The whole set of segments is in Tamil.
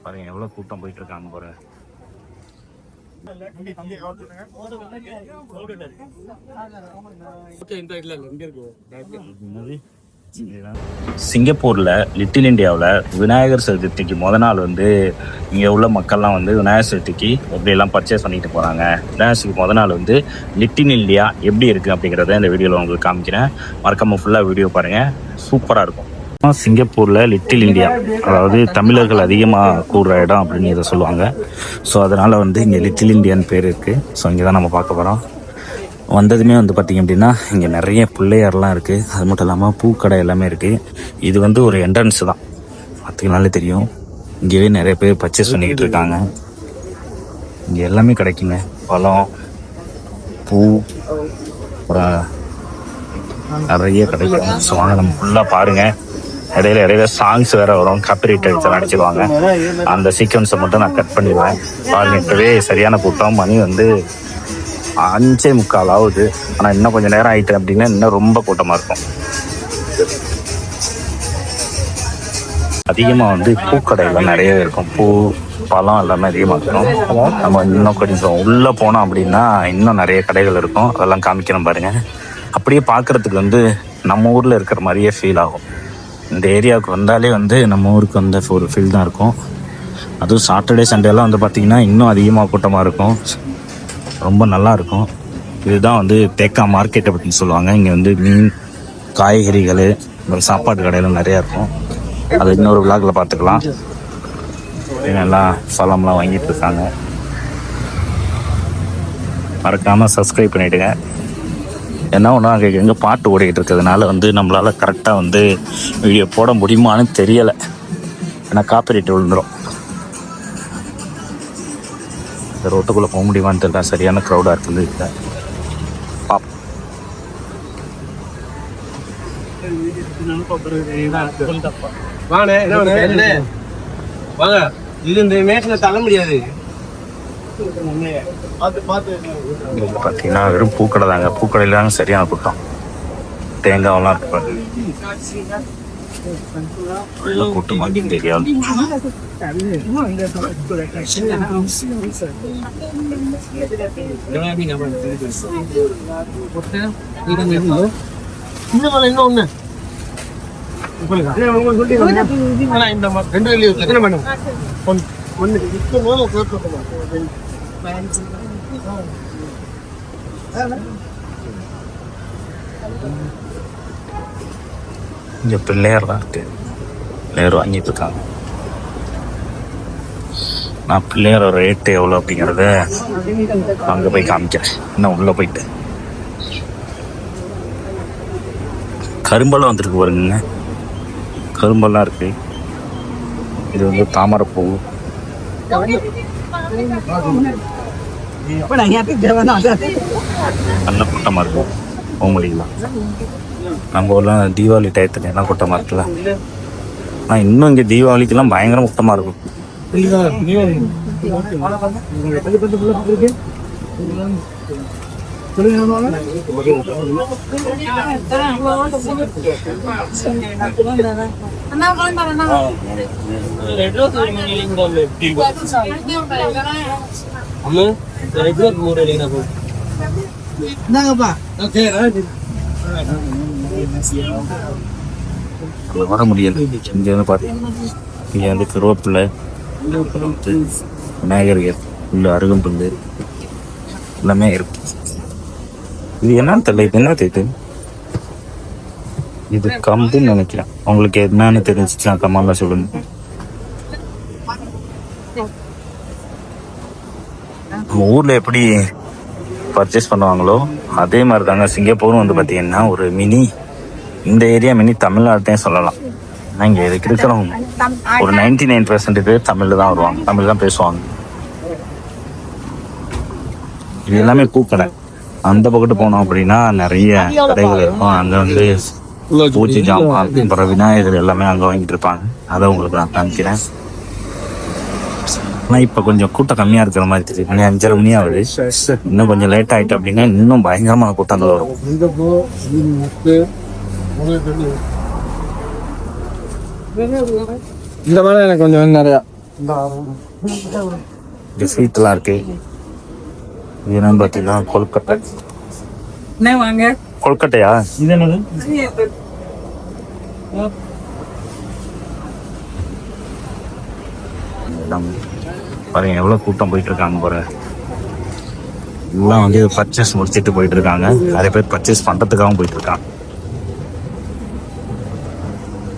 பாருங்க எவ்வளோ கூட்டம் போயிட்டு இருக்காங்க போற. சிங்கப்பூரில் லிட்டில் இந்தியாவில் விநாயகர் சதுர்த்திக்கு நாள் வந்து இங்கே உள்ள மக்கள்லாம் வந்து விநாயகர் சதுர்த்திக்கு எப்படியெல்லாம் பர்ச்சேஸ் பண்ணிட்டு போகிறாங்க. விநாயகர் சதுர்த்திக்கு நாள் வந்து லிட்டில் இந்தியா எப்படி இருக்குது அப்படிங்கிறத இந்த வீடியோவில் உங்களுக்கு காமிக்கிறேன். மறக்காமல் ஃபுல்லாக வீடியோ பாருங்கள், சூப்பராக இருக்கும். சிங்கப்பூரில் லிட்டில் இந்தியா, அதாவது தமிழர்கள் அதிகமாக கூடுற இடம் அப்படின்னு இதை சொல்லுவாங்க. ஸோ அதனால் வந்து இங்கே லிட்டில் இந்தியான்னு பேர் இருக்குது. ஸோ இங்கே தான் நம்ம பார்க்க போகிறோம். வந்ததுமே வந்து பார்த்திங்க அப்படின்னா இங்கே நிறைய பிள்ளையார்லாம் இருக்குது. அது மட்டும் இல்லாமல் பூக்கடை எல்லாமே இருக்குது. இது வந்து ஒரு என்ட்ரன்ஸு தான், பார்த்திங்கனாலே தெரியும். இங்கேயே நிறைய பேர் பர்ச்சேஸ் பண்ணிக்கிட்டு இருக்காங்க. இங்கே எல்லாமே கிடைக்குங்க, பழம், பூ, அப்புறம் நிறைய கிடைக்கும். ஸோ வாங்க நம்ம ஃபுல்லாக பாருங்கள். இடையில சாங்ஸ் வேறு வரும், காப்பிரைட் அடிச்சு அடிச்சிடுவாங்க. அந்த சீக்வன்ஸை மட்டும் நான் கட் பண்ணிடுவேன். பாருங்க, இப்போவே சரியான கூட்டம். மணி வந்து 5:45 ஆகுது. ஆனால் இன்னும் கொஞ்சம் நேரம் ஆகிட்டு அப்படின்னா இன்னும் ரொம்ப கூட்டமாக இருக்கும். அதிகமாக வந்து பூக்கடையில் நிறைய இருக்கும். பூ, பழம் எல்லாமே அதிகமாக இருக்கும். நம்ம இன்னும் கொஞ்சம் உள்ளே போனோம் அப்படின்னா இன்னும் நிறைய கடைகள் இருக்கும். அதெல்லாம் காமிக்கணும் பாருங்கள். அப்படியே பார்க்குறதுக்கு வந்து நம்ம ஊரில் இருக்கிற மாதிரியே ஃபீல் ஆகும். இந்த ஏரியாவுக்கு வந்தாலே வந்து நம்ம ஊருக்கு வந்த ஒரு ஃபீல் தான் இருக்கும். அதுவும் சாட்டர்டே சண்டேலாம் வந்து பார்த்திங்கன்னா இன்னும் அதிகமாக கூட்டமாக இருக்கும். ரொம்ப நல்லாயிருக்கும். இதுதான் வந்து தேக்கா மார்க்கெட் அப்படின்னு சொல்லுவாங்க. இங்கே வந்து மீன், காய்கறிகள், சாப்பாட்டு கடையெல்லாம் நிறையா இருக்கும். அது இன்னொரு விளாகில் பார்த்துக்கலாம். எல்லாம் பழம்லாம் வாங்கிட்டு இருக்காங்க. மறக்காமல் சப்ஸ்கிரைப் பண்ணிவிடுங்க. என்ன ஒன்று அங்கே எங்கே பாட்டு ஓடிக்கிட்டு இருக்கிறதுனால வந்து நம்மளால் கரெக்டாக வந்து வீடியோ போட முடியுமான்னு தெரியலை. ஏன்னா காப்பிரைட் விழுந்துடும். இந்த ரோட்டுக்குள்ளே போக முடியுமான்னு தெரியல, சரியான க்ரௌடாக இருக்குது. இல்லை தள்ள முடியாது. பார்த்தீங்கன்னா வெறும் பூக்கடை தாங்க. பூக்கடையில் தாங்க சரியான கூட்டம். தேங்காயெல்லாம் இருக்கு, கூட்டமாக தெரியாது. இன்னொன்னு இங்கே பிள்ளையார்லாம் இருக்கு, பிள்ளையார் வாங்கிட்டு இருக்காங்க. நான் பிள்ளையாரோட ரேட்டு எவ்வளோ அப்படிங்கிறத அங்கே போய் காமிக்கிறேன். இன்னும் உள்ளே போயிட்டு கரும்பெல்லாம் வந்துருக்கு பாருங்க. கரும்பெல்லாம் இருக்கு. இது வந்து தாமரைப்பூ. நல்ல கூட்டமாக இருக்கும். போக முடியலாம். நம்ம ஊர்லாம் தீபாவளி டயத்துல எல்லாம் கூட்டமாக இருக்குல்ல. ஆனால் இன்னும் இங்கே தீபாவளிக்கெல்லாம் பயங்கர கூட்டமாக இருக்கும். வர முடியாது. இங்கே வந்து பார்த்தீங்கன்னா இங்கே வந்து கருவேப்பிலை, விநாயகர், புல், அருகம்புல் எல்லாமே இருக்கும். இது என்னன்னு தெரியல. இது என்ன தேய்த்து? இது கம்புன்னு நினைக்கிறேன். உங்களுக்கு என்னன்னு தெரிஞ்சிச்சுன்னா கம்மால சொல்லுங்க. நம்ம ஊரில் எப்படி பர்ச்சேஸ் பண்ணுவாங்களோ அதே மாதிரி தாங்க சிங்கப்பூரும் வந்து பார்த்தீங்கன்னா ஒரு மினி, இந்த ஏரியா மினி தமிழ்நாட்டையும் சொல்லலாம். ஆனால் இங்கே இருக்கிறவங்க ஒரு 99% பேர் தமிழில் தான் வருவாங்க, தமிழ் தான் பேசுவாங்க. இது எல்லாமே பூக்கடை. அந்த பக்கத்து போனோம் அப்படின்னா நிறைய கடைகள் இருக்கும். அங்கே வந்து பூஜை ஜாமான், அப்புறம் விநாயகர் எல்லாமே அங்கே வாங்கிட்டு இருப்பாங்க. அதை உங்களுக்கு நான் காமிக்கிறேன். ஆனால் இப்போ கொஞ்சம் கூட்டம் கம்மியாக இருக்கிற மாதிரி தெரியுது. மணி 5:30 மணி ஆகுது. இன்னும் கொஞ்சம் லேட் ஆகிட்டு அப்படின்னா இன்னும் பயங்கரமான கூட்டங்கள் வரும். இந்த மாதிரி எனக்கு கொஞ்சம் நிறையா இந்த ஸ்வீட்லாம் இருக்கு. இது என்னன்னு பார்த்தீங்கன்னா கொல்கட்டை. வாங்க கொல்கட்டையா? இது என்னது? எல்லாம் பாருங்க எவ்வளோ கூட்டம் போயிட்டு இருக்காங்க பாரு. எல்லாம் வந்து பர்ச்சேஸ் முடிச்சுட்டு போயிட்டு இருக்காங்க. நிறைய பேர் பர்ச்சேஸ் பண்ணுறதுக்காகவும் போயிட்டு இருக்காங்க.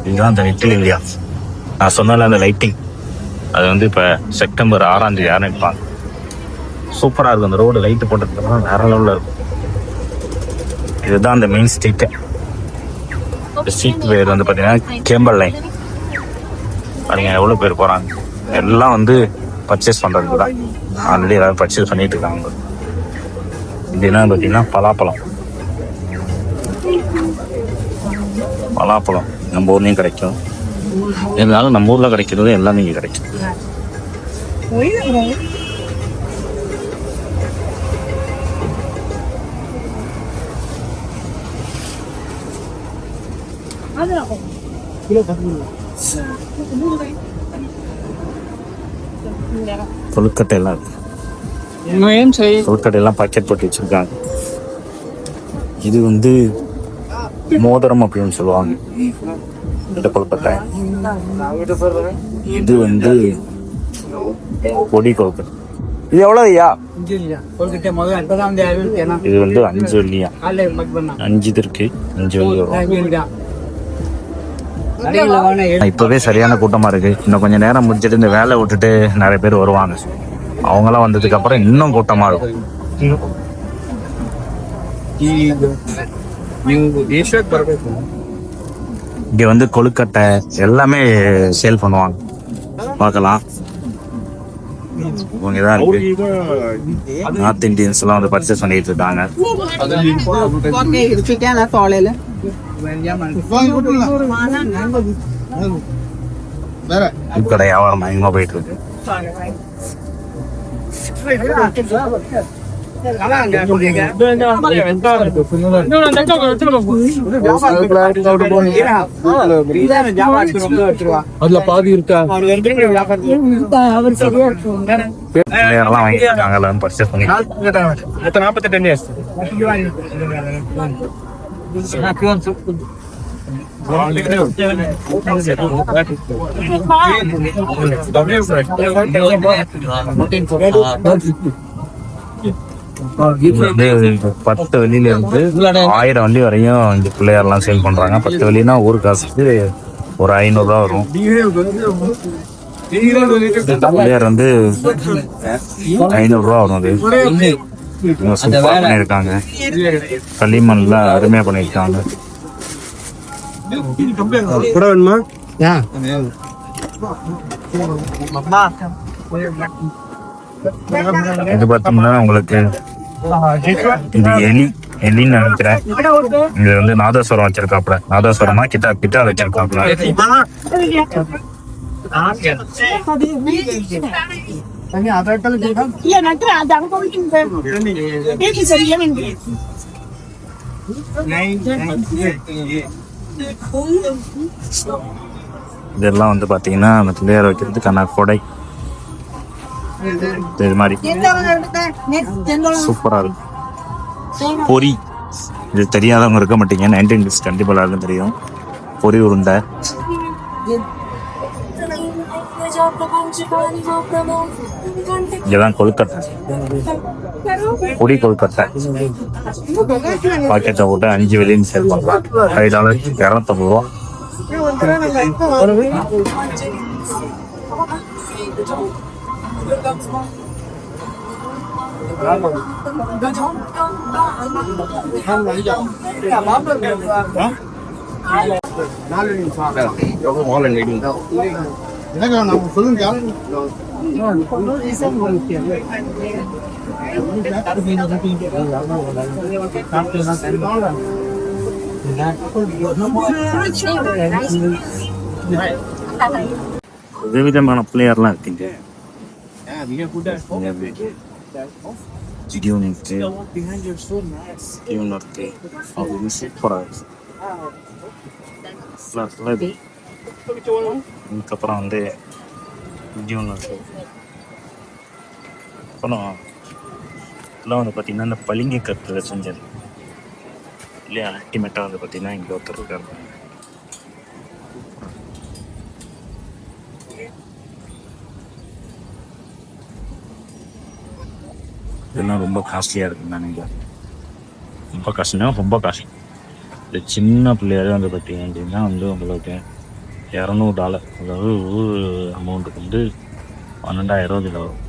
இதுதான் அந்த லிட்டில் இந்தியா. நான் சொன்னால அந்த லைட்டிங் அது வந்து இப்போ செப்டம்பர் 6ஆம் தேதி ஆரம்பிப்பாங்க. சூப்பராக இருக்கும். அந்த ரோடு லைட்டு போட்டதுக்கப்புறம் வேற லெவலில் இருக்கும். இதுதான் அந்த மெயின் ஸ்ட்ரீட்டு. இந்த ஸ்ட்ரீட் பேர் வந்து பார்த்தீங்கன்னா கேம்பல் லைன். பாருங்க எவ்வளோ பேர் போகிறாங்க. எல்லாம் வந்து பர்ச்சேஸ் பண்ணுறதுக்கு தான். ஆல்ரெடி எல்லாரும் பர்ச்சேஸ் பண்ணிட்டு இருக்காங்க. இது என்ன பார்த்தீங்கன்னா பலாப்பழம். பலாப்பழம் நம்ம ஊர்லேயும் கிடைக்கும். இருந்தாலும் நம்ம ஊரில் கிடைக்கிறது எல்லாமே இங்கே கிடைக்கும். கொழுக்கட்டை எல்லாம் இருக்கு. கொழுக்கட்டை எல்லாம் பாக்கெட் போட்டு வச்சிருக்காங்க. இது வந்து மோதிரம் அப்படின்னு சொல்லுவாங்க இந்த கொழுக்கட்டை. இது வந்து பொடி கொழுக்கட்டை. இது எவ்வளோ ஐயா? இது வந்து 5 வெள்ளியா? 5 இது இருக்கு. 5 வெள்ளி வரும். இப்பவே சரியான கூட்டமா இருக்கு. இன்னும் கொஞ்சம் நேரம் முடிச்சுட்டு இந்த வேலை விட்டுட்டு நிறைய பேர் வருவாங்க. அவங்களாம் வந்ததுக்கு அப்புறம் இன்னும் கூட்டமா இருக்கும். இங்க வந்து கொழுக்கட்டை எல்லாமே சேல் பண்ணுவாங்க. பார்க்கலாம். இவங்க தான் இருக்கு. நார்த் இந்தியன்ஸ் எல்லாம் வந்து பர்ச்சேஸ் பண்ணிட்டு இருக்காங்க. கடை வியாபாரம் அதிகமா போயிட்டு இருக்கு. அதுல பாதி இருக்கா வாங்கிட்டாங்க பர்ச்சேஸ் பண்ணி. 10 வெள்ளியில இருந்து 1000 வெள்ளி வரையும் இந்த பிள்ளையாரெல்லாம் சேல் பண்றாங்க. 10 வெள்ளினா ஒரு காசுக்கு ஒரு 500 ரூபா வரும். பிள்ளையார் வந்து 500 ரூபா வரும். அது சூப்பரா பண்ணியிருக்காங்க. களிமண்ல அருமையா பண்ணியிருக்காங்க. கூட வேணுமா? இது பார்த்தோம்னா உங்களுக்கு இது எலின்னு நினைக்கிறேன். இது வந்து நாதஸ்வரம் வச்சிருக்காப்ல. நாதஸ்வரமா கிட்டார் வச்சிருக்காப்ல. இதெல்லாம் வந்து பாத்தீங்கன்னா அந்த பிள்ளையார் வைக்கிறதுக்கான கொடை. இது மாதிரி சூப்பரா இருக்கு. பொரி இது தெரியாதவங்க இருக்க மாட்டீங்க. 19 டிஷ் கண்டிப்பா எல்லாருக்கும் தெரியும். பொரி உருண்டை. இதெல்லாம் கொழுக்கட்டை. பொடி கொழுக்கட்டை பாக்கெட்டை போட்டு 5 வெள்ளின்னு சேல் பண்ணலாம். $5 250 ரூபா. விதவிதமான பிள்ளையார்லாம் இருக்குங்க. சூப்பரா இருக்கு. இதுக்கப்புறம் வந்து இங்கே ஒன்று இருக்கு. அப்புறம் இதெல்லாம் வந்து பார்த்தீங்கன்னா இந்த பளிங்கு கற்று செஞ்சது இல்லையா. அல்டிமேட்டாக வந்து பார்த்தீங்கன்னா இங்கே ஒருத்தர் இருக்காரு. இதெல்லாம் ரொம்ப காஸ்ட்லியாக இருக்குன்னு நான் நினைக்கிறேன். ரொம்ப காஸ்ட்லினா ரொம்ப காஸ்ட்லி. இந்த சின்ன பிள்ளையாரே வந்து பார்த்தீங்க அப்படின்னா வந்து உங்களுக்கு $200, அதாவது அமௌண்ட்டுக்கு வந்து $12,000 வரும்.